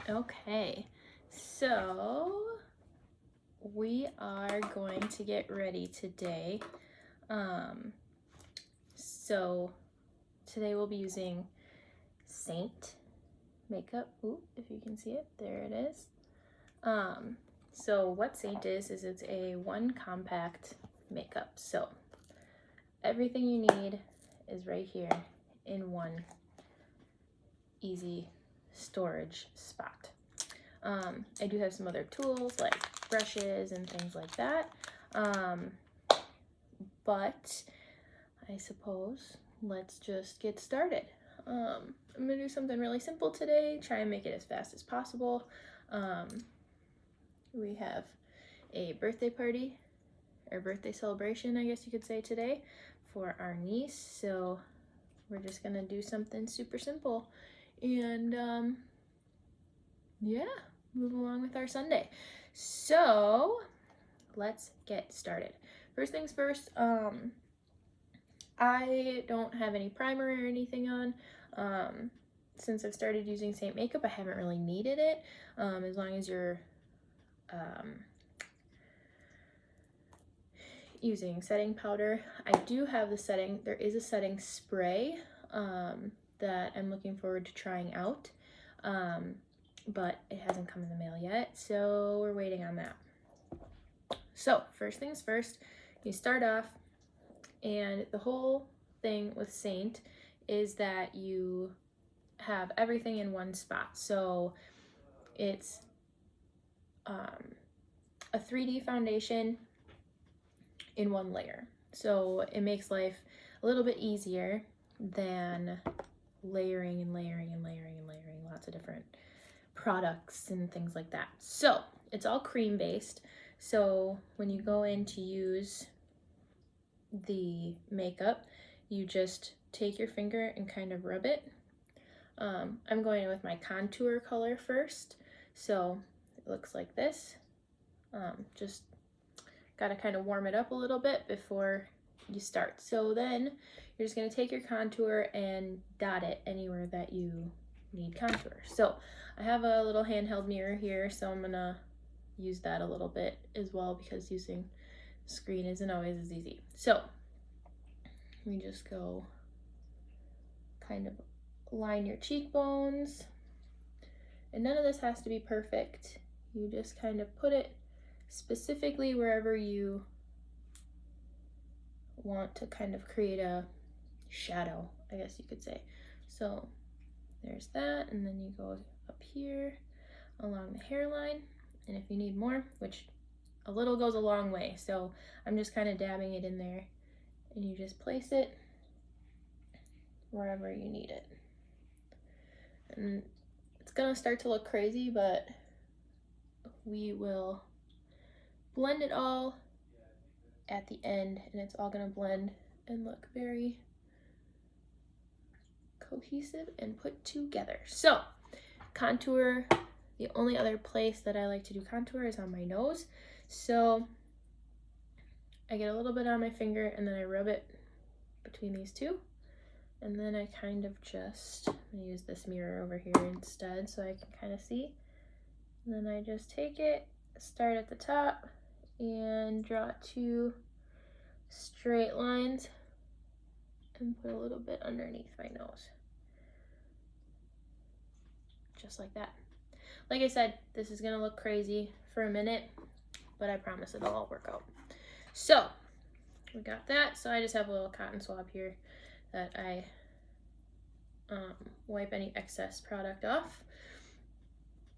Okay, so we are going to get ready today. Um, so today we'll be using Seint makeup. Ooh, if you can see it, there it is. So what Seint is it's a one compact makeup. So everything you need is right here in one easy storage spot. I do have some other tools like brushes and things like that. But I suppose let's just get started. I'm gonna do something really simple today, try and make it as fast as possible. We have a birthday party or birthday celebration, I guess you could say, today for our niece. So we're just gonna do something super simple and yeah, move along with our Sunday. So let's get started. First things first, I don't have any primer or anything on. Since I've started using Seint makeup, I haven't really needed it. As long as you're using setting powder. I do have there is a setting spray that I'm looking forward to trying out. But it hasn't come in the mail yet, so we're waiting on that. So first things first, you start off, and the whole thing with Seint is that you have everything in one spot. So it's a 3D foundation in one layer. So it makes life a little bit easier than layering and layering and layering and layering lots of different products and things like that. So it's all cream based. So when you go in to use the makeup, you just take your finger and kind of rub it. I'm going in with my contour color first. So it looks like this. Just got to kind of warm it up a little bit before you start. So then you're just going to take your contour and dot it anywhere that you need contour. So I have a little handheld mirror here, so I'm going to use that a little bit as well because using the screen isn't always as easy. So we just go kind of line your cheekbones, and none of this has to be perfect. You just kind of put it specifically wherever you want to kind of create a shadow, I guess you could say. So there's that, and then you go up here along the hairline, and if you need more, which a little goes a long way, so I'm just kind of dabbing it in there, and you just place it wherever you need it. And it's gonna start to look crazy, but we will blend it all at the end, and it's all gonna blend and look very cohesive and put together. So contour, the only other place that I like to do contour is on my nose. So I get a little bit on my finger and then I rub it between these two, and then I kind of just, I'm gonna use this mirror over here instead so I can kind of see. And then I just take it, start at the top, and draw two straight lines and put a little bit underneath my nose. Just like that. Like I said, this is gonna look crazy for a minute, but I promise it'll all work out. So we got that. So I just have a little cotton swab here that I wipe any excess product off.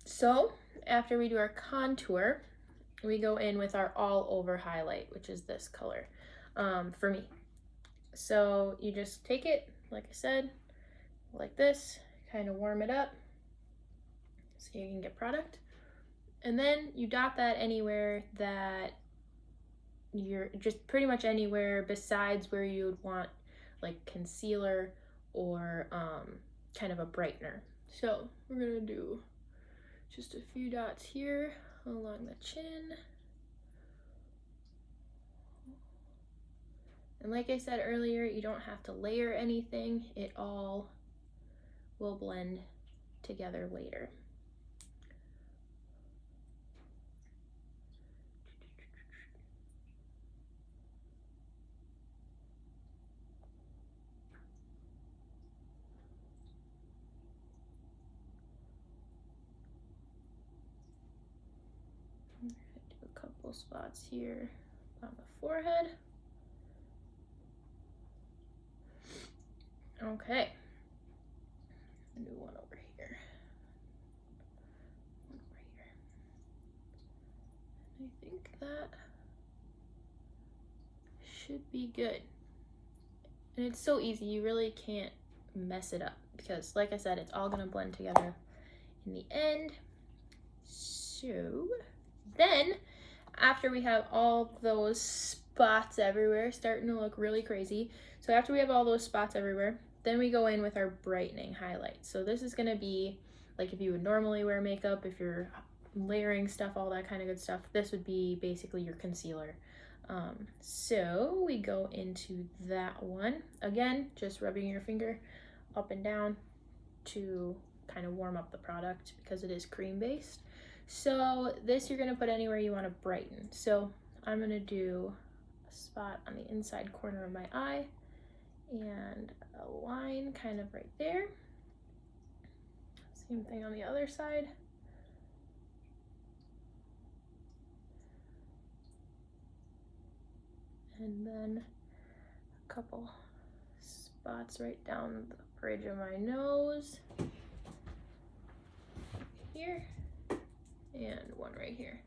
So after we do our contour, we go in with our all over highlight, which is this color for me. So you just take it, like I said, like this, kind of warm it up so you can get product. And then you dot that anywhere that you're, just pretty much anywhere besides where you would want like concealer or kind of a brightener. So we're gonna do just a few dots here along the chin. And like I said earlier, you don't have to layer anything. It all will blend together later. couple spots here on the forehead. Okay. A new one over here. One over here. I think that should be good. And it's so easy, you really can't mess it up because, like I said, it's all gonna blend together in the end. So then, after we have all those spots everywhere, starting to look really crazy. So after we have all those spots everywhere, then we go in with our brightening highlight. So this is gonna be like if you would normally wear makeup, if you're layering stuff, all that kind of good stuff, this would be basically your concealer. So we go into that one. Again, just rubbing your finger up and down to kind of warm up the product because it is cream based. So this you're gonna put anywhere you wanna brighten. So I'm gonna do a spot on the inside corner of my eye and a line kind of right there. Same thing on the other side. And then a couple spots right down the bridge of my nose. Here. And one right here.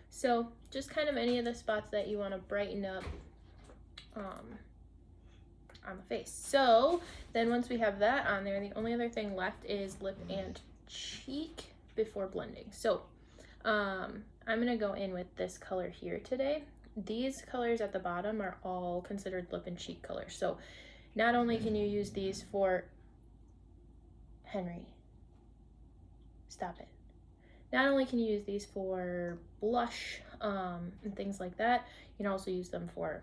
So just kind of any of the spots that you want to brighten up on the face. So then once we have that on there, the only other thing left is lip and cheek before blending. So I'm gonna go in with this color here today. These colors at the bottom are all considered lip and cheek colors. So not only can you use these for Henry, stop it. Not only can you use these for blush and things like that, you can also use them for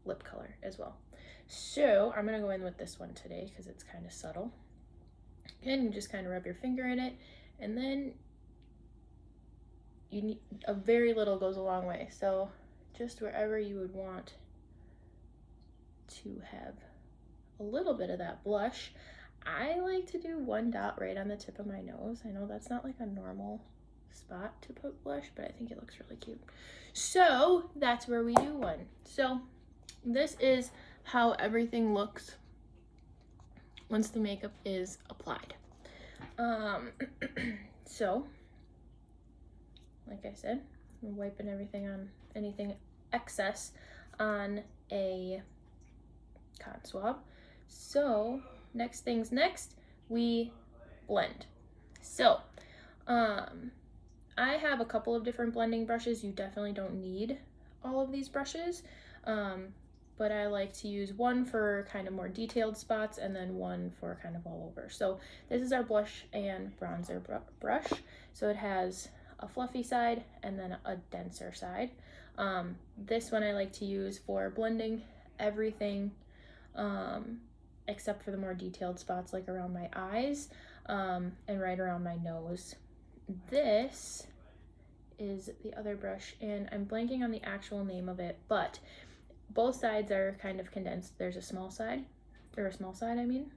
lip color as well. So I'm gonna go in with this one today because it's kind of subtle. Again, you just kind of rub your finger in it, and then you need a very little goes a long way. So just wherever you would want to have a little bit of that blush. I like to do one dot right on the tip of my nose. I know that's not like a normal spot to put blush, but I think it looks really cute. So that's where we do one. So this is how everything looks once the makeup is applied. So like I said, I'm wiping everything on anything excess on a cotton swab. So next things next, we blend. So I have a couple of different blending brushes. You definitely don't need all of these brushes, but I like to use one for kind of more detailed spots and then one for kind of all over. So this is our blush and bronzer brush. So it has a fluffy side and then a denser side. This one I like to use for blending everything except for the more detailed spots like around my eyes and right around my nose. This is the other brush, and I'm blanking on the actual name of it, but both sides are kind of condensed. There's a small side, or a small side I mean,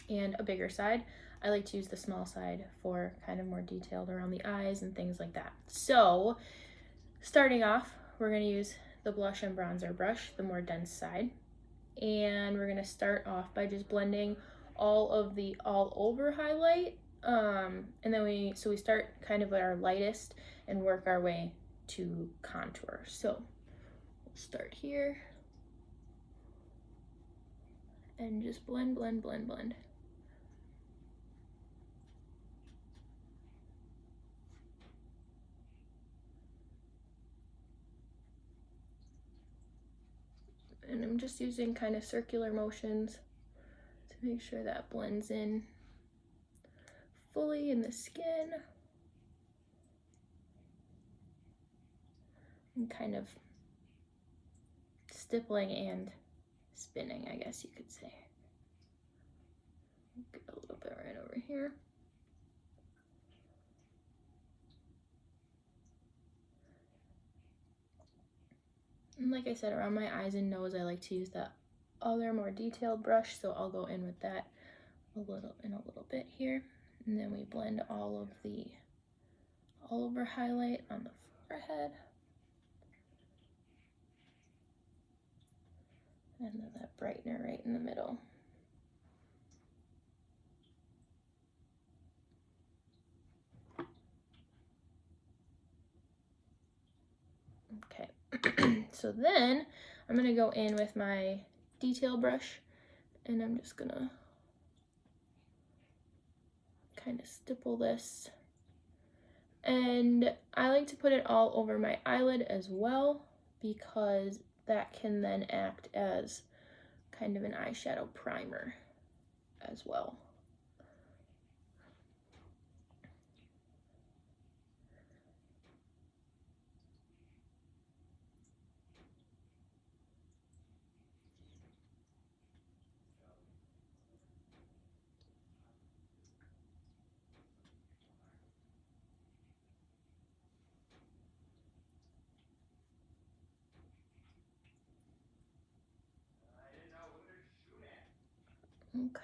and a bigger side. I like to use the small side for kind of more detailed around the eyes and things like that. So starting off, we're going to use the blush and bronzer brush, the more dense side, and we're going to start off by just blending all of the all over highlight, and then we start kind of at our lightest and work our way to contour. So we'll start here and just blend, blend, blend, blend. And I'm just using kind of circular motions to make sure that blends in fully in the skin. And kind of stippling and spinning, I guess you could say. Get a little bit right over here. And like I said, around my eyes and nose, I like to use that other more detailed brush, so I'll go in with that a little bit here. And then we blend all of the all over highlight on the forehead. And then that brightener right in the middle. Okay, so then I'm gonna go in with my detail brush and I'm just gonna kind of stipple this. And I like to put it all over my eyelid as well because that can then act as kind of an eyeshadow primer as well.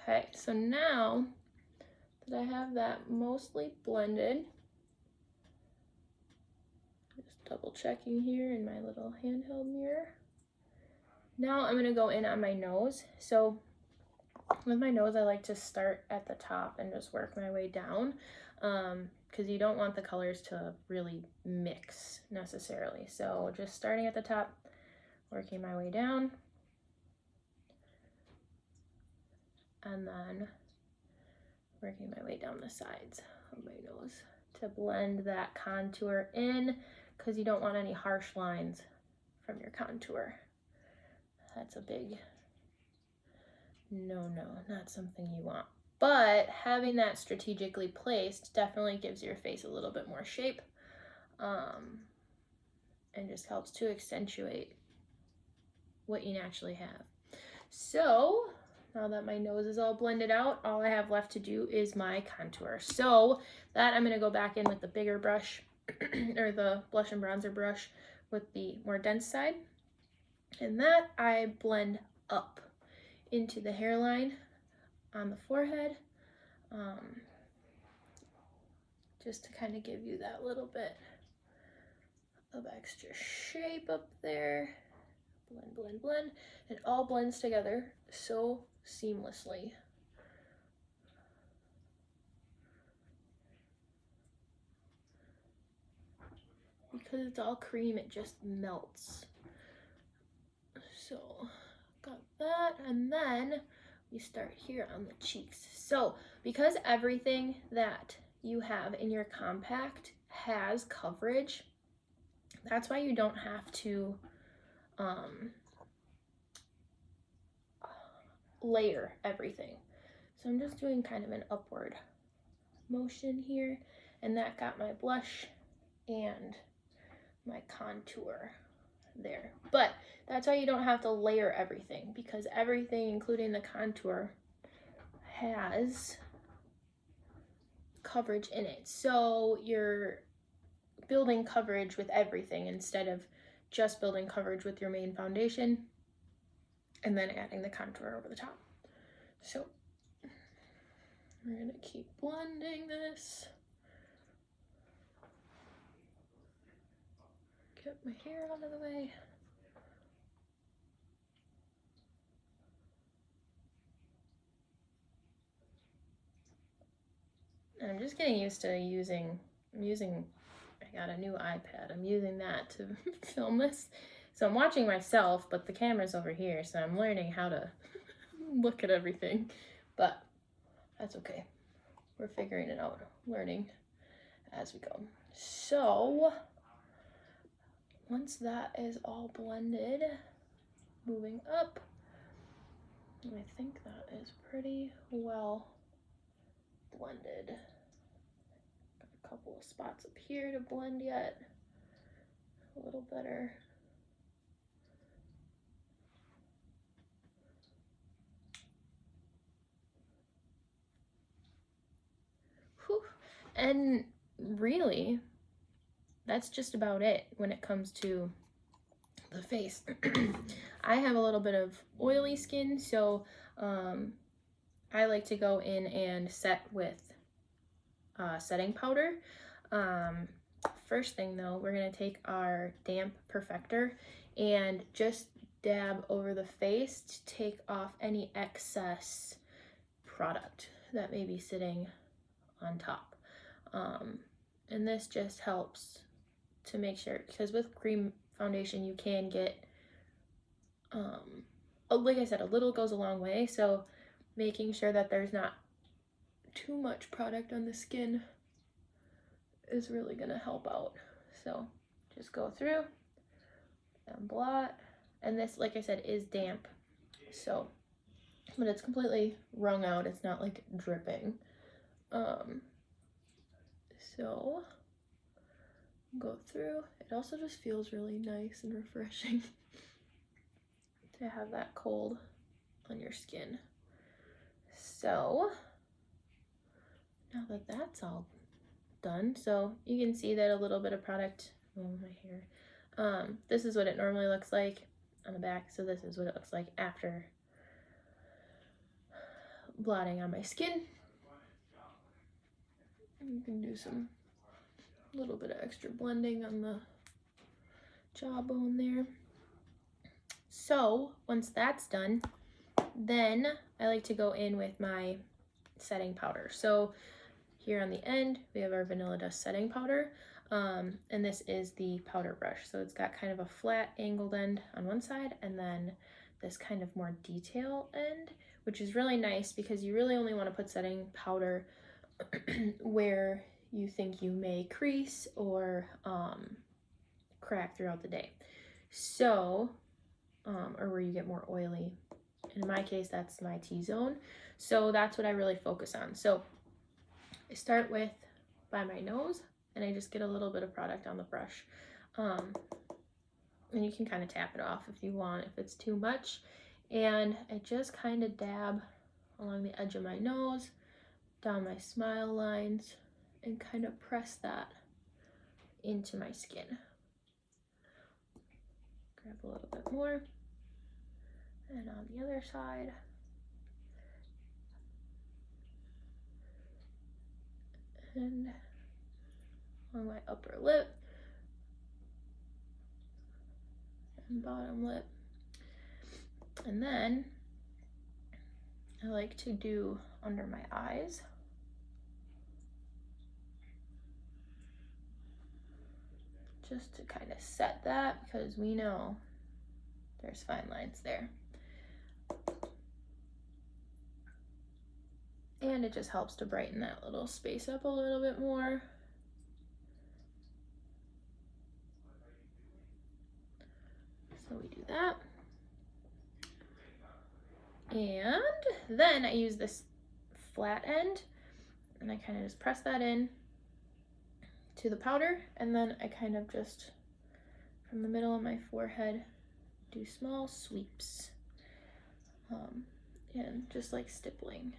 Okay, so now that I have that mostly blended, just double checking here in my little handheld mirror. Now I'm gonna go in on my nose. So with my nose, I like to start at the top and just work my way down because you don't want the colors to really mix necessarily. So just starting at the top, working my way down, and then working my way down the sides of my nose to blend that contour in because you don't want any harsh lines from your contour. That's a big no, not something you want. But having that strategically placed definitely gives your face a little bit more shape and just helps to accentuate what you naturally have. So now that my nose is all blended out, all I have left to do is my contour. So that I'm gonna go back in with the bigger brush or the blush and bronzer brush with the more dense side. And that I blend up into the hairline on the forehead, just to kind of give you that little bit of extra shape up there. Blend, blend, blend. It all blends together so seamlessly. Because it's all cream, it just melts. So, got that, and then we start here on the cheeks. So, because everything that you have in your compact has coverage, that's why you don't have to layer everything. So I'm just doing kind of an upward motion here, and that got my blush and my contour there. But that's why you don't have to layer everything, because everything, including the contour, has coverage in it. So you're building coverage with everything instead of just building coverage with your main foundation and then adding the contour over the top. So we're gonna keep blending this. Get my hair out of the way. And I'm just getting used to I got a new iPad. I'm using that to film this. So I'm watching myself, but the camera's over here, so I'm learning how to look at everything. But that's okay. We're figuring it out, learning as we go. So once that is all blended, moving up, I think that is pretty well blended. Got a couple of spots up here to blend yet a little better. Whew. And really, that's just about it when it comes to the face. I have a little bit of oily skin, so I like to go in and set with setting powder First thing though, we're gonna take our damp perfector and just dab over the face to take off any excess product that may be sitting on top. And this just helps to make sure, because with cream foundation you can get, like I said, a little goes a long way, so making sure that there's not too much product on the skin is really gonna help out. So just go through and blot. And this, like I said, is damp, so, but it's completely wrung out, it's not like dripping. So go through. It also just feels really nice and refreshing to have that cold on your skin. So now that that's all done, so you can see that a little bit of product, oh my hair, this is what it normally looks like on the back, so this is what it looks like after blotting on my skin. You can do some little bit of extra blending on the jawbone there. So once that's done, then I like to go in with my setting powder. So here on the end, we have our Vanilla Dust setting powder, and this is the powder brush. So it's got kind of a flat angled end on one side, and then this kind of more detail end, which is really nice because you really only want to put setting powder where you think you may crease or crack throughout the day. So, or where you get more oily. In my case, that's my T-zone. So that's what I really focus on. So I start with by my nose, and I just get a little bit of product on the brush. And you can kind of tap it off if you want, if it's too much. And I just kind of dab along the edge of my nose, down my smile lines, and kind of press that into my skin. Grab a little bit more. And on the other side. And on my upper lip and bottom lip. And then I like to do under my eyes. Just to kind of set that, because we know there's fine lines there. And it just helps to brighten that little space up a little bit more. So we do that. And then I use this flat end, and I kind of just press that in to the powder, and then I kind of just, from the middle of my forehead, do small sweeps, and just like stippling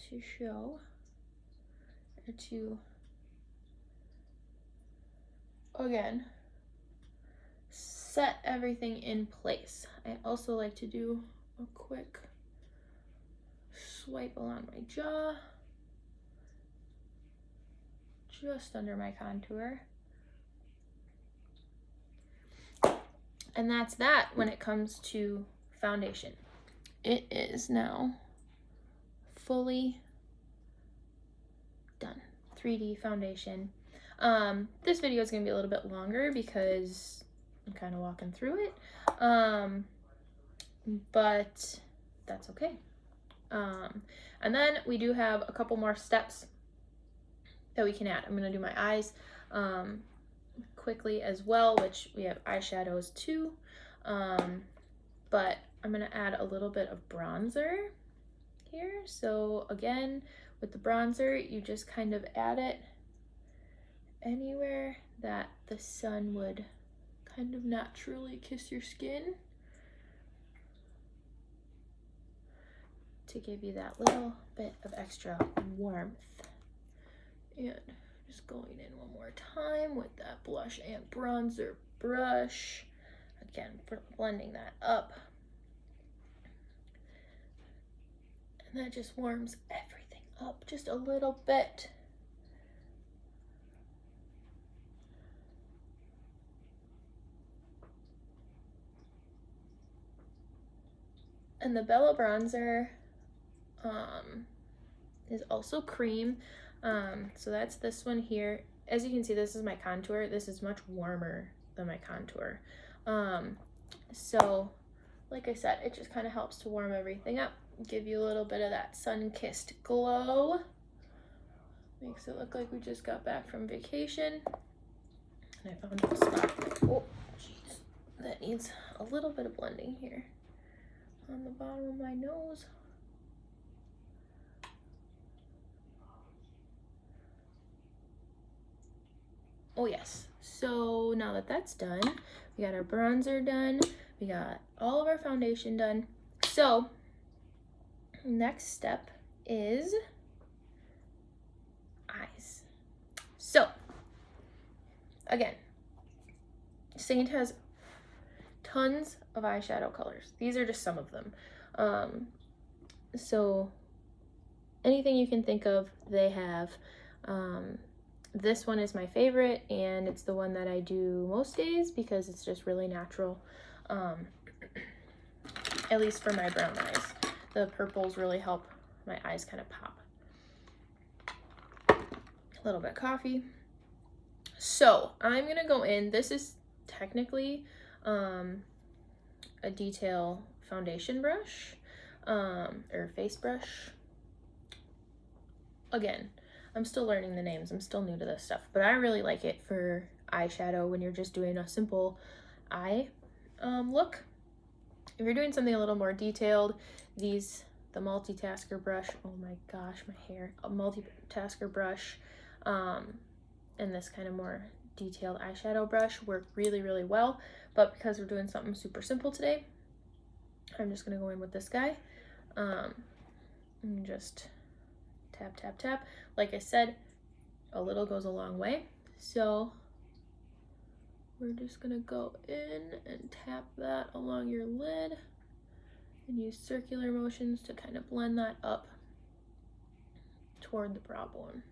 to show, or to, again, set everything in place. I also like to do a quick swipe along my jaw, just under my contour. And that's that when it comes to foundation. It is now fully done. 3D foundation. This video is going to be a little bit longer because I'm kind of walking through it, but that's okay. And then we do have a couple more steps that we can add. I'm going to do my eyes quickly as well, which we have eyeshadows too, but I'm going to add a little bit of bronzer here. So again, with the bronzer, you just kind of add it anywhere that the sun would kind of naturally kiss your skin, to give you that little bit of extra warmth. And just going in one more time with that blush and bronzer brush. Again, blending that up. And that just warms everything up just a little bit. And the Bella bronzer is also cream. So that's this one here. As you can see, this is my contour. This is much warmer than my contour. So like I said, it just kind of helps to warm everything up, give you a little bit of that sun-kissed glow. Makes it look like we just got back from vacation. And I found a spot, oh jeez, that needs a little bit of blending here on the bottom of my nose. Oh yes, so now that that's done, we got our bronzer done, we got all of our foundation done. So next step is eyes. So again, Seint has tons of eyeshadow colors. These are just some of them. So anything you can think of, they have. This one is my favorite, and it's the one that I do most days because it's just really natural, at least for my brown eyes. The purples really help my eyes kind of pop. A little bit of coffee. So I'm gonna go in, this is technically a detail foundation brush, or face brush. Again, I'm still learning the names. I'm still new to this stuff, but I really like it for eyeshadow when you're just doing a simple eye look. If you're doing something a little more detailed, the multitasker brush, oh my gosh, my hair, a multitasker brush, and this kind of more detailed eyeshadow brush work really, really well. But because we're doing something super simple today, I'm just gonna go in with this guy, and just tap, tap, tap. Like I said, a little goes a long way. So we're just gonna go in and tap that along your lid and use circular motions to kind of blend that up toward the problem.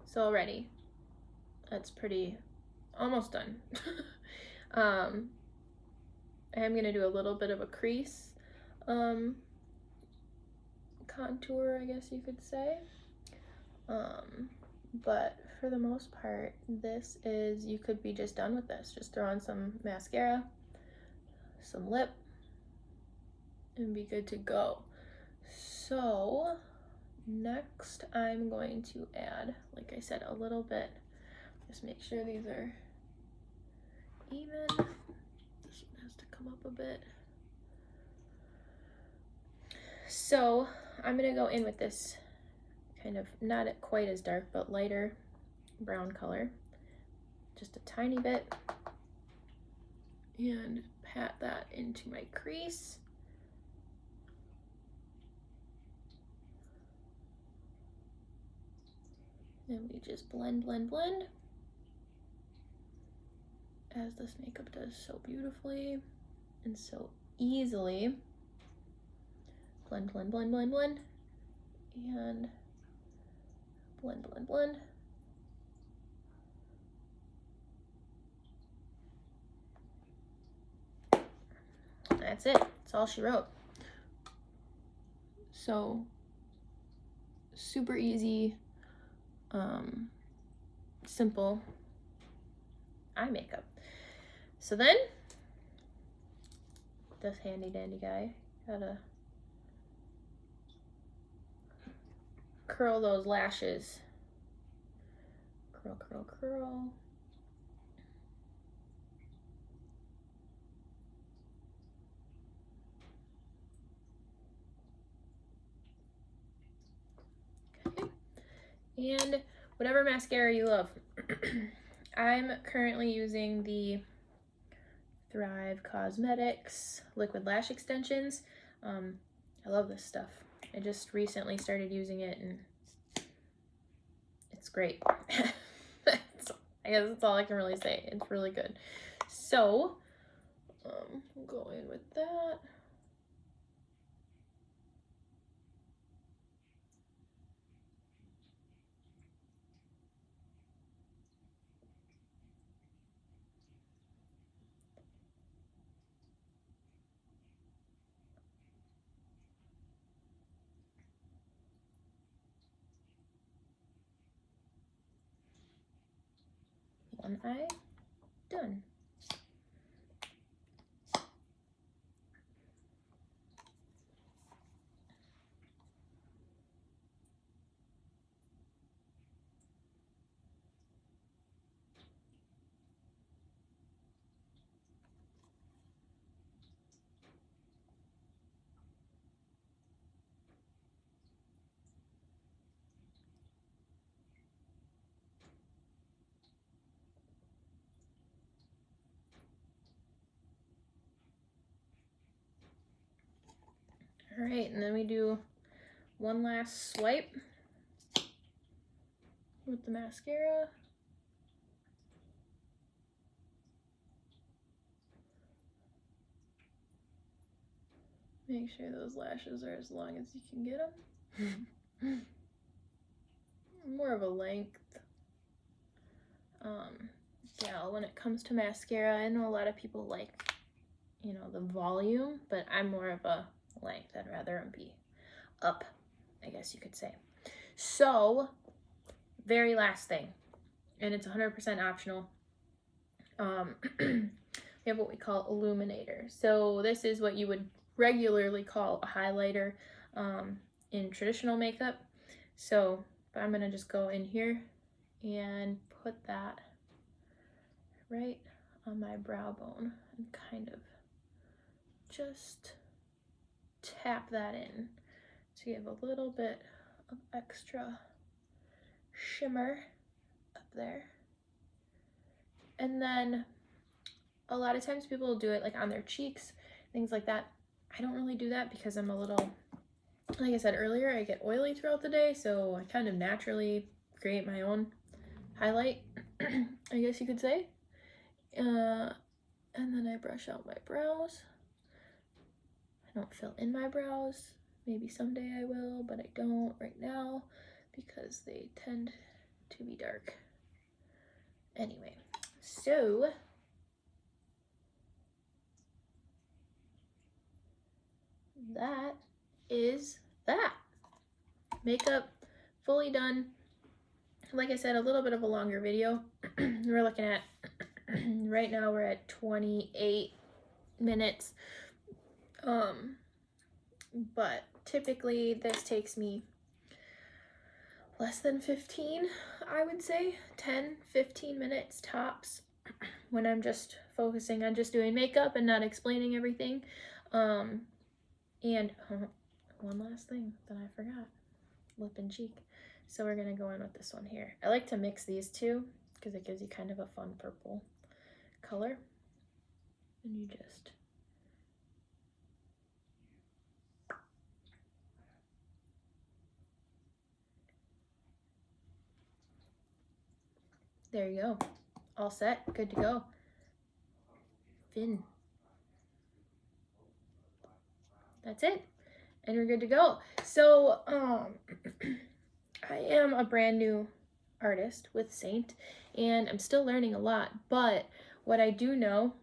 So already, that's pretty, almost done. I am going to do a little bit of a crease contour, I guess you could say. But for the most part, this is, you could be just done with this. Just throw on some mascara, some lip, and be good to go. So next I'm going to add, like I said, a little bit, just make sure these are even. This one has to come up a bit. So I'm gonna go in with this kind of, not quite as dark, but lighter brown color, just a tiny bit, and pat that into my crease. And we just blend, blend, blend, as this makeup does so beautifully and so easily. Blend, blend, blend, blend, blend, and blend, blend, blend. That's it. That's all she wrote. So super easy, simple eye makeup. So then this handy dandy guy, gotta curl those lashes. Curl, curl, curl. Okay. And whatever mascara you love. I'm currently using the Thrive Cosmetics Liquid Lash Extensions. I love this stuff. I just recently started using it and it's great. I guess that's all I can really say. It's really good. So, we'll go in with that. one eye done. All right, and then we do one last swipe with the mascara. Make sure those lashes are as long as you can get them. More of a length gal when it comes to mascara. I know a lot of people like, you know, the volume, but I'm more of a length. I'd rather them be up, I guess you could say. So, very last thing, and it's 100% optional. We have what we call illuminator. So this is what you would regularly call a highlighter in traditional makeup. So I'm gonna just go in here and put that right on my brow bone and kind of just tap that in to give a little bit of extra shimmer up there. And then a lot of times people will do it like on their cheeks, things like that. I don't really do that because I'm a little, like I said earlier, I get oily throughout the day, so I kind of naturally create my own highlight, I guess you could say. And then I brush out my brows. I don't fill in my brows. Maybe someday I will, but I don't right now because they tend to be dark. Anyway, so that is that. Makeup fully done. Like I said, a little bit of a longer video. We're looking at, right now we're at 28 minutes. But typically this takes me less than 15, I would say, 10, 15 minutes tops when I'm just focusing on just doing makeup and not explaining everything. And one last thing that I forgot, lip and cheek. So we're gonna go in with this one here. I like to mix these two because it gives you kind of a fun purple color. And you just there you go. All set, good to go. Fin. That's it. And we're good to go. So, I am a brand new artist with Seint, and I'm still learning a lot, but what I do know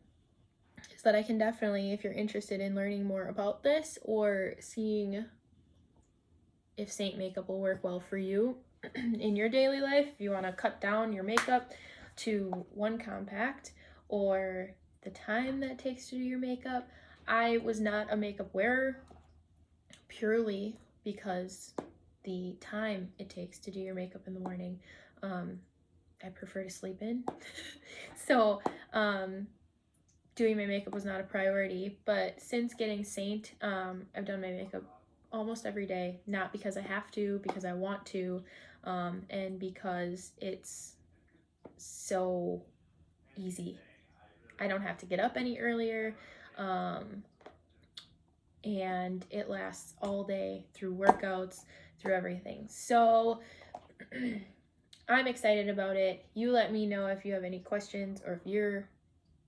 is that I can definitely, if you're interested in learning more about this or seeing if Seint makeup will work well for you in your daily life, if you want to cut down your makeup to one compact or the time that it takes to do your makeup. I was not a makeup wearer purely because the time it takes to do your makeup in the morning. I prefer to sleep in. So doing my makeup was not a priority, but since getting Seint, I've done my makeup almost every day, not because I have to, because I want to, and because it's so easy. I don't have to get up any earlier, and it lasts all day through workouts, through everything. So I'm excited about it. You let me know if you have any questions or if you're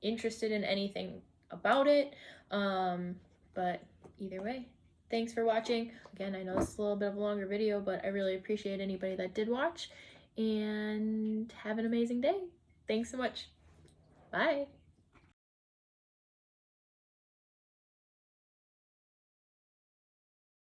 interested in anything about it. But either way, thanks for watching. Again, I know this is a little bit of a longer video, but I really appreciate anybody that did watch, and have an amazing day. Thanks so much. Bye.